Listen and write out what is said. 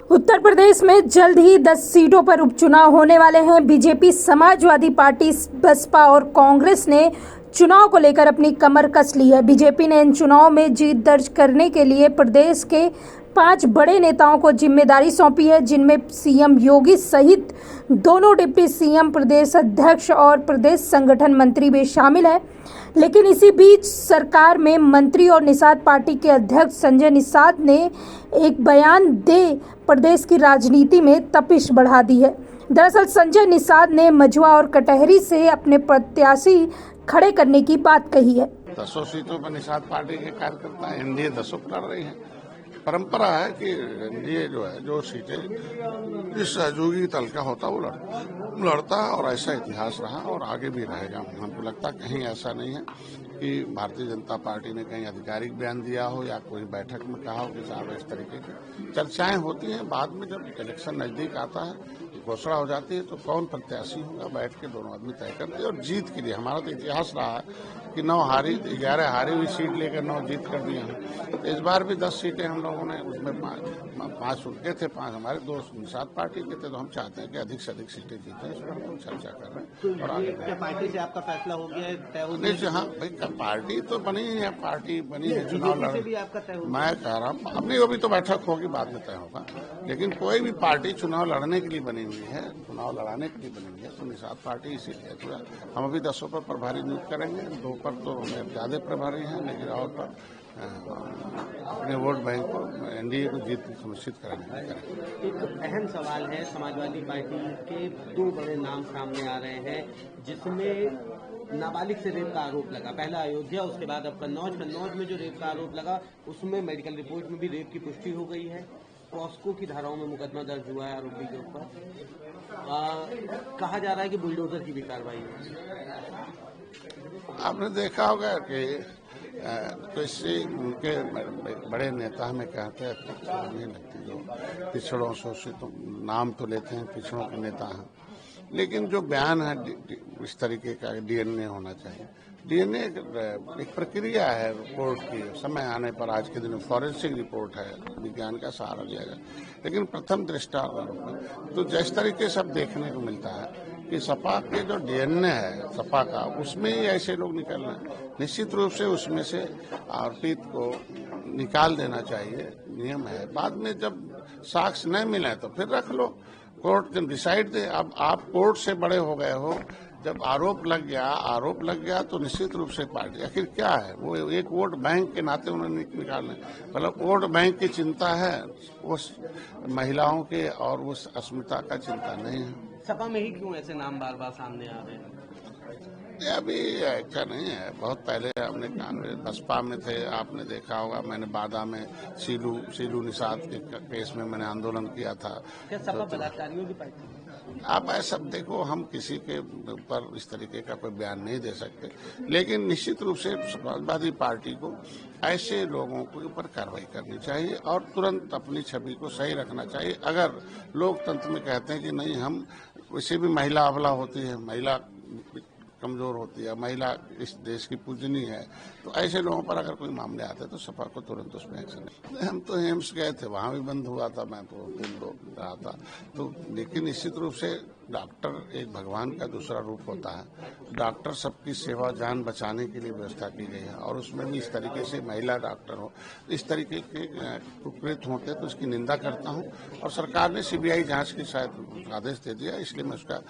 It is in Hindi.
उत्तर प्रदेश में जल्द ही 10 सीटों पर उपचुनाव होने वाले हैं। बीजेपी, समाजवादी पार्टी, बसपा और कांग्रेस ने चुनाव को लेकर अपनी कमर कस ली है। बीजेपी ने इन चुनाव में जीत दर्ज करने के लिए प्रदेश के 5 बड़े नेताओं को जिम्मेदारी सौंपी है, जिनमें सीएम योगी सहित दोनों डिप्टी सीएम, प्रदेश अध्यक्ष और प्रदेश संगठन मंत्री भी शामिल हैं। लेकिन इसी बीच सरकार में मंत्री और निषाद पार्टी के अध्यक्ष संजय निषाद ने एक बयान दे प्रदेश की राजनीति में तपिश बढ़ा दी है। दरअसल संजय निषाद ने मझुआ और कटहरी से अपने प्रत्याशी खड़े करने की बात कही है। 10 सीटों पर निषाद पार्टी के कार्यकर्ता एनडीए 10 लड़ रही है। परंपरा है कि एनडीए जो सीटें जिस सहयोगी दल का होता वो लड़ता और ऐसा इतिहास रहा और आगे भी रहेगा। हमको लगता कहीं ऐसा नहीं है कि भारतीय जनता पार्टी ने कहीं आधिकारिक बयान दिया हो या कोई बैठक में कहा हो कि साहब इस तरीके की चर्चाएं होती हैं। बाद में जब इलेक्शन नजदीक आता है, घोषणा हो जाती है, तो कौन प्रत्याशी होगा बैठ के दोनों आदमी तय करते हैं। और जीत के लिए हमारा तो इतिहास रहा है कि 9 हारी 11 हारी हुई सीट लेकर 9 जीत कर दिए हैं। तो इस बार भी 10 सीटें हम लोगों ने, उसमें 5 उनके थे, 5 हमारे, 2 निषाद पार्टी के थे। तो हम चाहते हैं कि अधिक से अधिक सीटें जीतें, इस पर हम लोग चर्चा कर रहे हैं। और आगे पार्टी से आपका फैसला हो गया है, तय हो गया? हाँ भाई, पार्टी तो बनी है, पार्टी बनी है, चुनाव लड़, भी आपका तय हो गया? मैं कह रहा हूँ अपनी अभी तो बैठक होगी, बाद में तय होगा। लेकिन कोई भी पार्टी चुनाव लड़ने के लिए बनी हुई है, चुनाव लड़ाने के लिए बनी हुई है, तो निषाद पार्टी इसीलिए जो हम अभी 10 पर प्रभारी नियुक्त करेंगे। 2 पर तो ज्यादा प्रभारी हैं, लेकिन और पर अपने वोट बैंक को एनडीए को जीत सुनिश्चित कराने के लिए करेंगे। एक अहम सवाल है, समाजवादी पार्टी के 2 बड़े नाम सामने आ रहे हैं, जिसमें नाबालिग से रेप का आरोप लगा। पहला अयोध्या, उसके बाद अब कन्नौज में जो रेप का आरोप लगा, उसमें मेडिकल रिपोर्ट में भी रेप की पुष्टि हो गई है। पॉस्को की धाराओं में मुकदमा दर्ज हुआ है आरोपी के ऊपर। कहा जा रहा है कि बुलडोजर की भी कार्रवाई हुई। आपने देखा होगा कि किसी उनके बड़े नेता हमें कहते हैं नहीं लगती, जो पिछड़ों शोषित नाम तो लेते हैं, पिछड़ों के नेता हैं, लेकिन जो बयान है इस तरीके का डीएनए होना चाहिए। डीएनए एक प्रक्रिया है रिपोर्ट की, समय आने पर आज के दिन फॉरेंसिक रिपोर्ट है, विज्ञान का सहारा लिया जाए। लेकिन प्रथम दृष्टा तो जिस तरीके से अब देखने को मिलता है कि सपा के जो डीएनए है सपा का, उसमें ही ऐसे लोग निकल रहे हैं। निश्चित रूप से उसमें से आरोपित को निकाल देना चाहिए, नियम है। बाद में जब साक्ष्य न मिले तो फिर रख लो, कोर्ट डिसाइड दे। अब आप कोर्ट से बड़े हो गए हो, जब आरोप लग गया तो निश्चित रूप से पार्टी आखिर क्या है, वो एक वोट बैंक के नाते उन्होंने निकालना, मतलब वोट बैंक की चिंता है, उस महिलाओं के और उस अस्मिता का चिंता नहीं है। सपा में ही क्यों ऐसे नाम बार बार सामने आ रहे हैं? अभी ऐसा नहीं है, बहुत पहले हमने कांग्रेस बसपा में थे, आपने देखा होगा, मैंने बादा में सीलू निषाद के केस में मैंने आंदोलन किया था। क्या सपा बलात्कारियों की पार्टी? आप ऐसा देखो, हम किसी के ऊपर इस तरीके का कोई बयान नहीं दे सकते, लेकिन निश्चित रूप से समाजवादी पार्टी को ऐसे लोगों के ऊपर कार्रवाई करनी चाहिए और तुरंत अपनी छवि को सही रखना चाहिए। अगर लोकतंत्र में कहते हैं कि नहीं, हम वैसे भी महिला अबला होती है, महिला कमजोर होती है, महिला इस देश की पूजनीय है, तो ऐसे लोगों पर अगर कोई मामले आते हैं तो सपा को तुरंत उसमें एक्शन। हम तो एम्स गए थे, वहां भी बंद हुआ था, मैं तो 3 लोग रहा था। तो लेकिन निश्चित रूप से डॉक्टर एक भगवान का दूसरा रूप होता है। डॉक्टर सबकी सेवा जान बचाने के लिए व्यवस्था की गई है, और उसमें भी इस तरीके से महिला डॉक्टर हो, इस तरीके के कुकृत्य होते तो उसकी निंदा करता हूँ। और सरकार ने सीबीआई जांच की शायद आदेश दे दिया, इसलिए मैं उसका